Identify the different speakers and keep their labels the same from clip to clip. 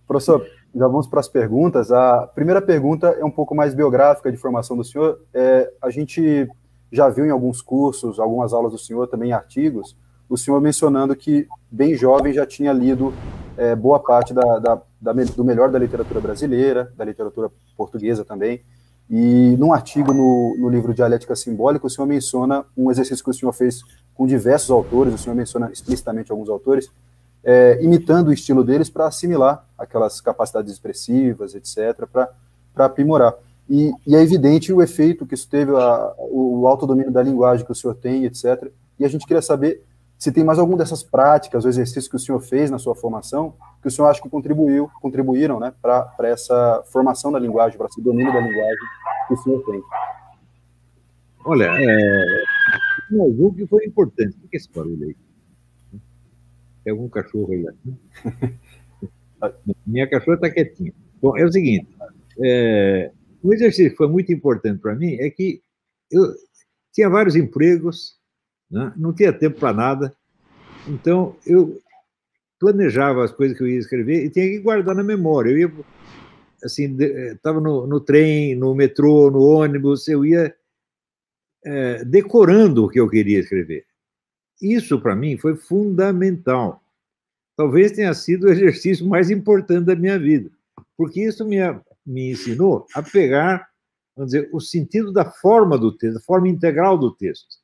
Speaker 1: Professor, já vamos para as perguntas. A primeira pergunta é um pouco mais biográfica de formação do senhor. A gente já viu em alguns cursos, algumas aulas do senhor, também artigos, o senhor mencionando que, bem jovem, já tinha lido boa parte do melhor da literatura brasileira, da literatura portuguesa também. E num artigo no livro Dialética Simbólica, o senhor menciona um exercício que o senhor fez com diversos autores, o senhor menciona explicitamente alguns autores, imitando o estilo deles para assimilar aquelas capacidades expressivas, etc., para aprimorar. E é evidente o efeito que isso teve, o autodomínio da linguagem que o senhor tem, etc. E a gente queria saber se tem mais alguma dessas práticas ou exercícios que o senhor fez na sua formação, que o senhor acha que contribuíram, né, para essa formação da linguagem, para esse domínio da linguagem que o senhor tem.
Speaker 2: Olha, o que foi importante. O que é esse barulho aí? Tem algum cachorro aí? Minha cachorra está quietinha. Bom, é o seguinte, um exercício que foi muito importante para mim é que eu tinha vários empregos, né? Não tinha tempo para nada, então eu planejava as coisas que eu ia escrever e tinha que guardar na memória. Eu ia, assim, estava no trem, no metrô, no ônibus, eu ia decorando o que eu queria escrever. Isso, para mim, foi fundamental. Talvez tenha sido o exercício mais importante da minha vida, porque isso me ensinou a pegar, vamos dizer, o sentido da forma do texto, a forma integral do texto,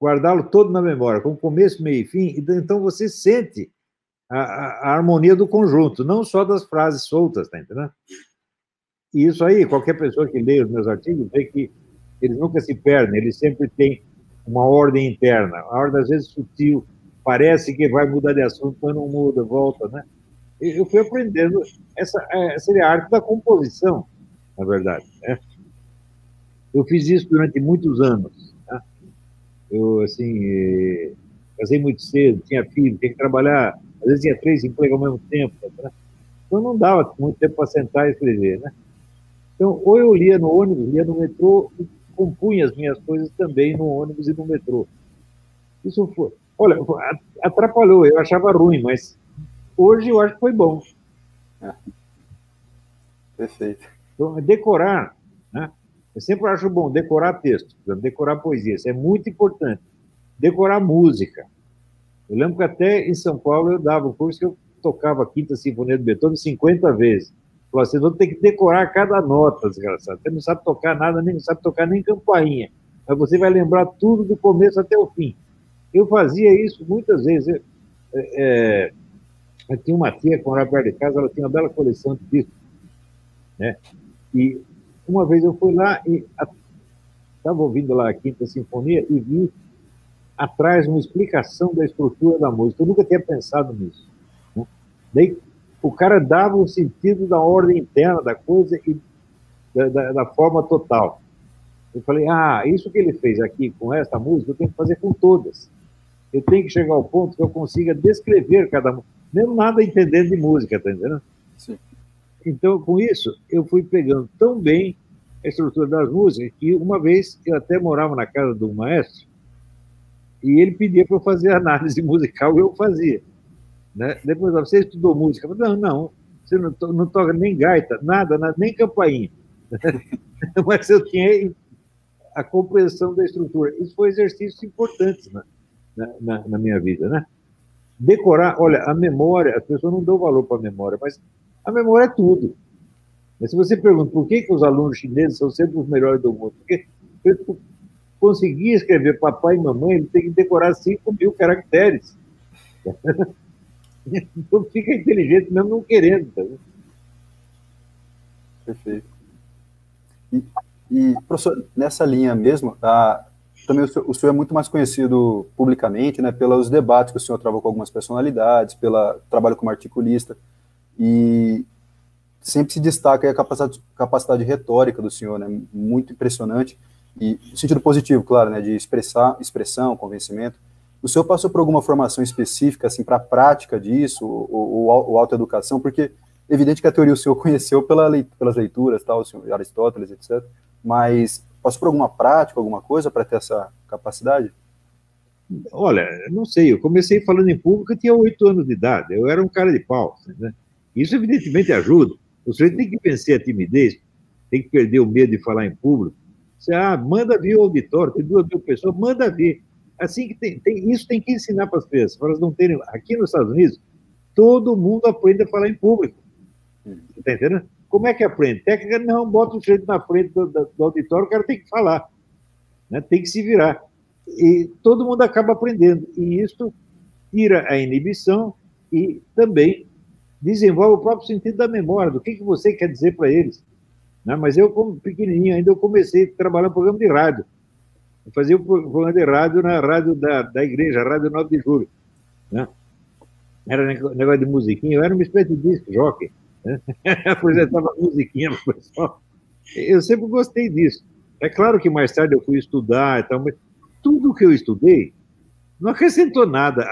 Speaker 2: guardá-lo todo na memória, com começo, meio e fim, e então você sente a harmonia do conjunto, não só das frases soltas, tá entendendo? E isso aí, qualquer pessoa que lê os meus artigos vê que eles nunca se perdem, eles sempre têm uma ordem interna, a ordem às vezes sutil, parece que vai mudar de assunto, mas não muda, volta, né? Eu fui aprendendo, essa seria a arte da composição, na verdade, né? Eu fiz isso durante muitos anos, né? Eu, assim, casei muito cedo, tinha filho, tinha que trabalhar, às vezes tinha 3 empregos ao mesmo tempo, né? Então não dava muito tempo para sentar e escrever, né? Então, ou eu lia no ônibus, lia no metrô, e compunha as minhas coisas também no ônibus e no metrô. Isso foi... Olha, atrapalhou, eu achava ruim, mas hoje eu acho que foi bom.
Speaker 1: Perfeito.
Speaker 2: Então, decorar, né? Eu sempre acho bom decorar texto, decorar poesia, isso é muito importante. Decorar música. Eu lembro que até em São Paulo eu dava um curso que eu tocava a Quinta Sinfonia de Beethoven 50 vezes. Falei assim, vou ter que decorar cada nota, desgraçado. Você não sabe tocar nada, nem não sabe tocar nem campainha. Mas você vai lembrar tudo do começo até o fim. Eu fazia isso muitas vezes. Eu tinha uma tia que morava perto de casa, ela tinha uma bela coleção de discos, né? E uma vez eu fui lá e estava ouvindo lá a Quinta Sinfonia e vi atrás uma explicação da estrutura da música. Eu nunca tinha pensado nisso, né? Daí o cara dava o sentido da ordem interna da coisa e da forma total. Eu falei, isso que ele fez aqui com esta música, eu tenho que fazer com todas. Eu tenho que chegar ao ponto que eu consiga descrever cada música, mesmo nada entendendo de música, tá entendendo?
Speaker 1: Sim.
Speaker 2: Então, com isso, eu fui pegando tão bem a estrutura das músicas que uma vez eu até morava na casa do maestro e ele pedia para eu fazer análise musical e eu fazia, né? Depois, você estudou música? Eu falei, não, você não toca nem gaita, nada, nem campainha. Mas eu tinha a compreensão da estrutura. Isso foi exercício importante, né? Na minha vida, né? Decorar, olha, a memória, as pessoas não dão valor para a memória, mas a memória é tudo. Mas se você pergunta por que os alunos chineses são sempre os melhores do mundo, porque para conseguir escrever papai e mamãe, ele tem que decorar 5.000 caracteres. Então fica inteligente mesmo não querendo. Tá?
Speaker 1: Perfeito. E, professor, nessa linha mesmo, também o senhor é muito mais conhecido publicamente, né, pelos debates que o senhor travou com algumas personalidades, pelo trabalho como articulista, e sempre se destaca a capacidade retórica do senhor, né, muito impressionante, e no sentido positivo, claro, né, de expressão, convencimento. O senhor passou por alguma formação específica, assim, para a prática disso, ou autoeducação? Porque é evidente que a teoria o senhor conheceu pelas leituras, tal, o senhor Aristóteles, etc., mas passou por alguma prática, alguma coisa para ter essa capacidade?
Speaker 2: Olha, não sei, eu comecei falando em público, eu tinha 8 anos de idade, eu era um cara de pau, né? Isso, evidentemente, ajuda. O sujeito tem que vencer a timidez, tem que perder o medo de falar em público. Você, manda vir o auditório, tem 2.000 pessoas, manda vir. Assim que isso tem que ensinar para as crianças, para elas não terem... Aqui nos Estados Unidos, todo mundo aprende a falar em público. Você está entendendo? Como é que aprende? Técnica, não, bota o sujeito na frente do auditório, o cara tem que falar, né? Tem que se virar. E todo mundo acaba aprendendo. E isso tira a inibição e também desenvolve o próprio sentido da memória, do que você quer dizer para eles. Né? Mas eu, como pequenininho ainda, eu comecei a trabalhar no programa de rádio. Eu fazia um programa de rádio na rádio da igreja, a Rádio 9 de Julho. Né? Era negócio de musiquinha, eu era uma espécie de disco jockey. Né? Apresentava musiquinha para o pessoal. Eu sempre gostei disso. É claro que mais tarde eu fui estudar e tal, mas tudo que eu estudei não acrescentou nada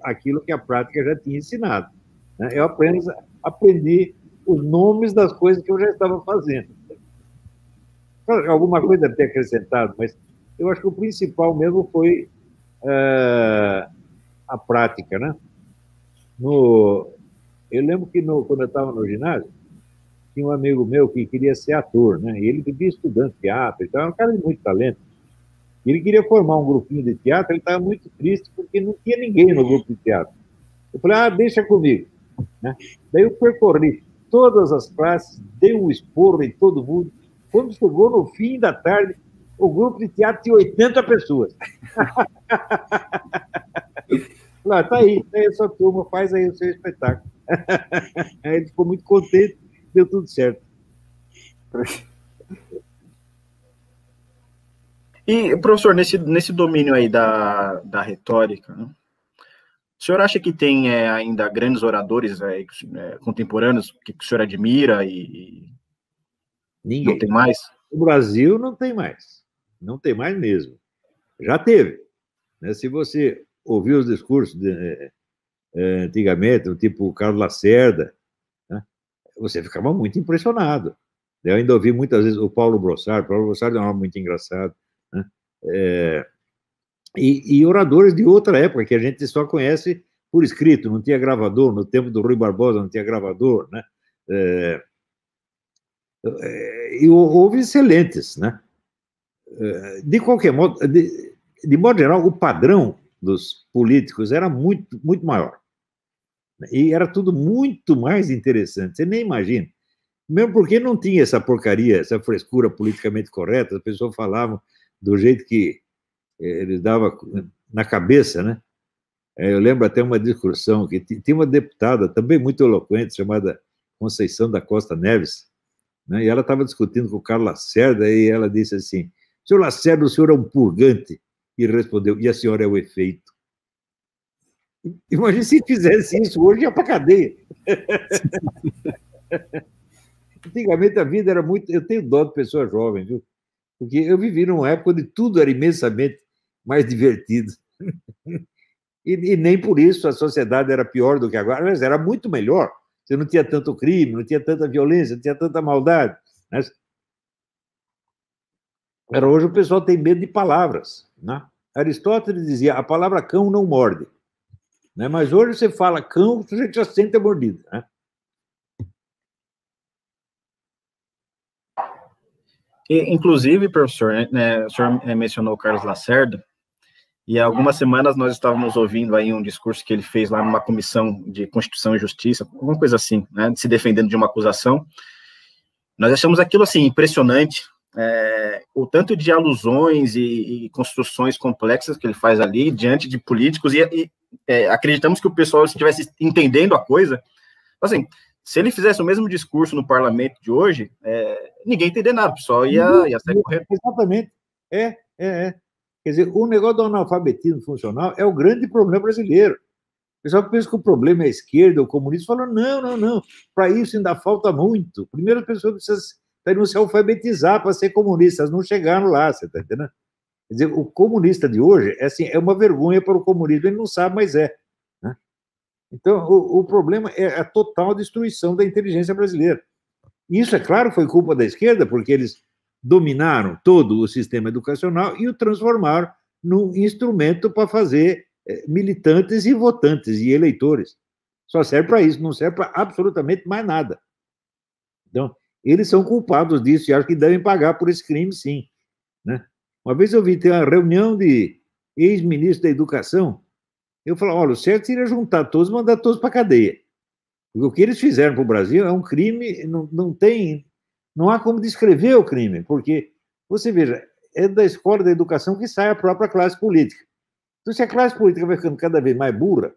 Speaker 2: àquilo que a prática já tinha ensinado. Né? Eu apenas aprendi os nomes das coisas que eu já estava fazendo. Alguma coisa deve ter acrescentado, mas eu acho que o principal mesmo foi a prática, né? Eu lembro que quando eu estava no ginásio, tinha um amigo meu que queria ser ator, né? E ele vivia estudando teatro, então era um cara de muito talento. Ele queria formar um grupinho de teatro, ele estava muito triste porque não tinha ninguém no grupo de teatro. Eu falei, deixa comigo. Né? Daí eu percorri todas as classes, dei um esporro em todo mundo. Quando chegou no fim da tarde, o grupo de teatro tinha 80 pessoas. Lá, tá aí essa turma, faz aí o seu espetáculo. Aí ele ficou muito contente, deu tudo certo.
Speaker 3: E, professor, nesse domínio aí da retórica, né? O senhor acha que tem ainda grandes oradores contemporâneos que o senhor admira e
Speaker 2: Ninguém.
Speaker 3: Não tem mais?
Speaker 2: O Brasil não tem mais. Não tem mais mesmo. Já teve. Né? Se você ouviu os discursos antigamente, tipo Carlos Lacerda, né? Você ficava muito impressionado. Eu ainda ouvi muitas vezes o Paulo Brossard. Paulo Brossard é um homem muito engraçado. Né? E oradores de outra época, que a gente só conhece por escrito, não tinha gravador, no tempo do Rui Barbosa não tinha gravador, né? E houve excelentes, né? De qualquer modo, de modo geral, o padrão dos políticos era muito, muito maior. E era tudo muito mais interessante, você nem imagina. Mesmo porque não tinha essa porcaria, essa frescura politicamente correta, as pessoas falavam do jeito que eles davam na cabeça, né? Eu lembro até uma discussão que tinha uma deputada também muito eloquente, chamada Conceição da Costa Neves, né? E ela estava discutindo com o Carlos Lacerda, e ela disse assim: senhor Lacerda, o senhor é um purgante. E ele respondeu: e a senhora é o efeito. Imagina se fizesse isso hoje, ia para a cadeia. Antigamente a vida era muito... Eu tenho dó de pessoas jovens, viu? Porque eu vivi numa época onde tudo era imensamente mais divertido. E nem por isso a sociedade era pior do que agora, mas era muito melhor. Você não tinha tanto crime, não tinha tanta violência, não tinha tanta maldade. Né? Hoje o pessoal tem medo de palavras. Né? Aristóteles dizia: a palavra cão não morde. Né? Mas hoje você fala cão, a gente já sente a mordida. Né?
Speaker 3: Inclusive, professor, né, o senhor mencionou o Carlos Lacerda, e há algumas semanas nós estávamos ouvindo aí um discurso que ele fez lá numa comissão de Constituição e Justiça, alguma coisa assim, né, se defendendo de uma acusação. Nós achamos aquilo, assim, impressionante, o tanto de alusões e construções complexas que ele faz ali diante de políticos, e acreditamos que o pessoal estivesse entendendo a coisa. Assim, se ele fizesse o mesmo discurso no parlamento de hoje, ninguém ia entender nada, o pessoal ia sair correndo.
Speaker 2: Exatamente. Quer dizer, o negócio do analfabetismo funcional é o grande problema brasileiro. O pessoal pensa que o problema é a esquerda, o comunismo, fala: não. Para isso ainda falta muito. Primeiro, as pessoas precisam se alfabetizar para ser comunistas, não chegaram lá, você está entendendo? Quer dizer, o comunista de hoje é uma vergonha para o comunismo, ele não sabe, mas é. Né? Então, o problema é a total destruição da inteligência brasileira. Isso, é claro, foi culpa da esquerda, porque eles dominaram todo o sistema educacional e o transformaram num instrumento para fazer militantes e votantes e eleitores. Só serve para isso, não serve para absolutamente mais nada. Então, eles são culpados disso e acho que devem pagar por esse crime, sim. Né? Uma vez eu vi ter uma reunião de ex-ministro da Educação, eu falei, olha, o certo seria juntar todos e mandar todos para a cadeia. Porque o que eles fizeram para o Brasil é um crime, não há como descrever o crime, porque, você veja, é da escola da educação que sai a própria classe política. Então, se a classe política vai ficando cada vez mais burra,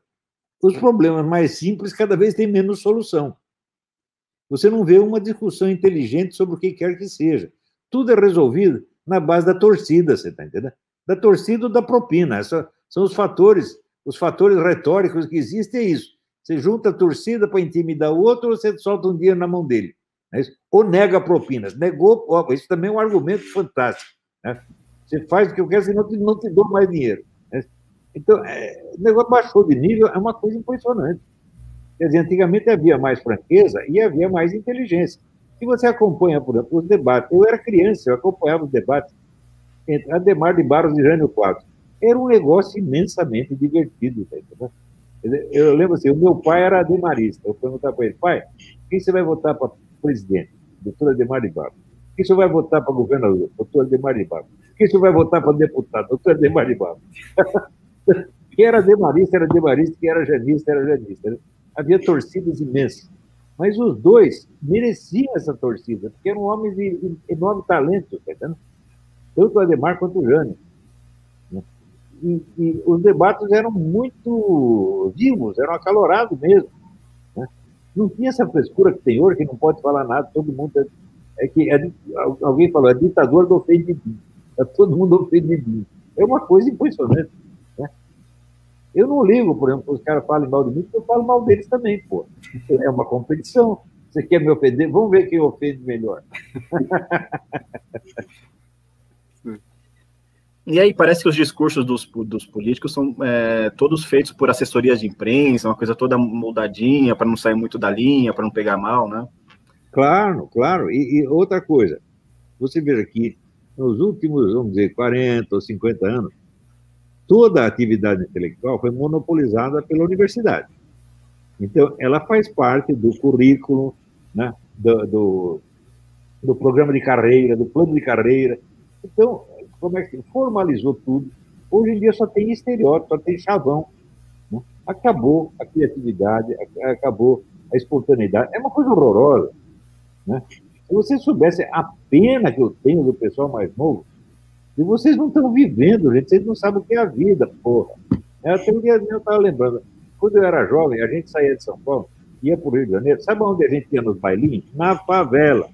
Speaker 2: os problemas mais simples cada vez têm menos solução. Você não vê uma discussão inteligente sobre o que quer que seja. Tudo é resolvido na base da torcida, você está entendendo? Da torcida ou da propina. Esses são os fatores retóricos que existem, é isso. Você junta a torcida para intimidar o outro ou você solta um dinheiro na mão dele. É isso? Ou nega propinas. Negou, isso também é um argumento fantástico. Né? Você faz o que eu quero, senão não te dou mais dinheiro. Né? Então, o negócio baixou de nível, é uma coisa impressionante. Quer dizer, antigamente havia mais franqueza e havia mais inteligência. Se você acompanha, por exemplo, os debates, eu era criança, eu acompanhava os debates entre Adhemar de Barros e Jânio Quadros. Era um negócio imensamente divertido. Tá? Eu lembro assim, o meu pai era ademarista. Eu perguntava para ele, pai, quem você vai votar para presidente? Doutor Adhemar de Barros. Quem você vai votar para governador? Doutor Adhemar de Barros. Quem você vai votar para deputado? Doutor Adhemar de Barros. Quem era ademarista, era ademarista. Quem era janista, era janista. Né? Havia torcidas imensas. Mas os dois mereciam essa torcida, porque eram homens de enorme talento, tá entendendo? Tanto o Adhemar quanto o Jânio. Né? E os debates eram muito vivos, eram acalorados mesmo. Né? Não tinha essa frescura que tem hoje, que não pode falar nada, todo mundo... alguém falou, é ditador do ofendidinho. É todo mundo ofendidinho. É uma coisa impressionante. Né? Eu não ligo, por exemplo, os caras falem mal de mim, porque eu falo mal deles também, pô. É uma competição. Você quer me ofender? Vamos ver quem ofende melhor.
Speaker 3: E aí, parece que os discursos dos políticos são todos feitos por assessorias de imprensa, uma coisa toda moldadinha, para não sair muito da linha, para não pegar mal, né?
Speaker 2: Claro, claro. E outra coisa, você veja que nos últimos, vamos dizer, 40 ou 50 anos, toda a atividade intelectual foi monopolizada pela universidade. Então, ela faz parte do currículo, né, do programa de carreira, do plano de carreira. Então, como é que formalizou tudo? Hoje em dia só tem estereótipo, só tem chavão. Né? Acabou a criatividade, acabou a espontaneidade. É uma coisa horrorosa. Né? Se vocês soubessem a pena que eu tenho do pessoal mais novo, e vocês não estão vivendo, gente, vocês não sabem o que é a vida, porra. Até um dia eu estava lembrando, quando eu era jovem, a gente saía de São Paulo, ia para o Rio de Janeiro, sabe onde a gente ia nos bailinhos? Na favela.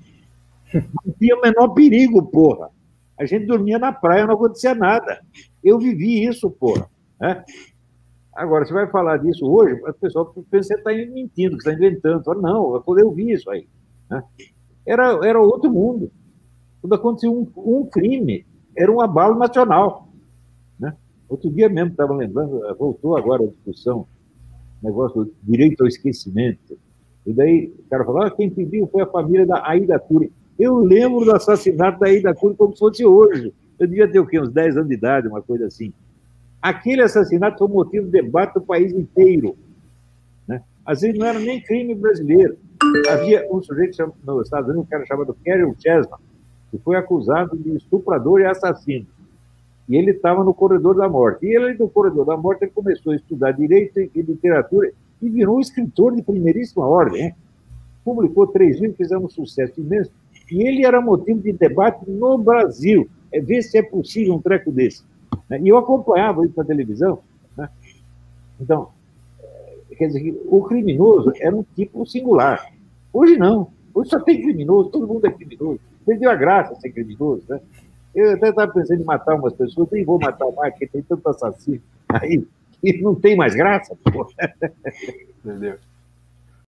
Speaker 2: Não tinha o menor perigo, porra. A gente dormia na praia, não acontecia nada. Eu vivi isso, porra. Né? Agora, você vai falar disso hoje, o pessoal pensa que você está mentindo, que você está inventando. Fala, não, eu vi isso aí. Né? Era outro mundo. Quando acontecia um crime, era um abalo nacional. Né? Outro dia mesmo, estava lembrando, voltou agora a discussão, negócio do direito ao esquecimento. E daí o cara falou, quem pediu foi a família da Aida Cury. Eu lembro do assassinato da Aida Cury como se fosse hoje. Eu devia ter o quê? Uns 10 anos de idade, uma coisa assim. Aquele assassinato foi motivo de debate do país inteiro. Né? Às vezes não era nem crime brasileiro. Havia um sujeito nos Estados Unidos, um cara chamado Carol Chessman, que foi acusado de estuprador e assassino. E ele estava no corredor da morte. E ele, no corredor da morte, ele começou a estudar direito e literatura e virou um escritor de primeiríssima ordem. Hein? Publicou 3 livros, fizeram um sucesso imenso. E ele era motivo de debate no Brasil. Ver se é possível um treco desse. Né? E eu acompanhava isso na televisão. Né? Então, quer dizer, o criminoso era um tipo singular. Hoje não. Hoje só tem criminoso, todo mundo é criminoso. Perdeu a graça ser criminoso, né? Eu até estava pensando em matar umas pessoas, nem vou matar mais, porque tem tanto assassino aí que não tem mais graça. Pô.
Speaker 1: Entendeu?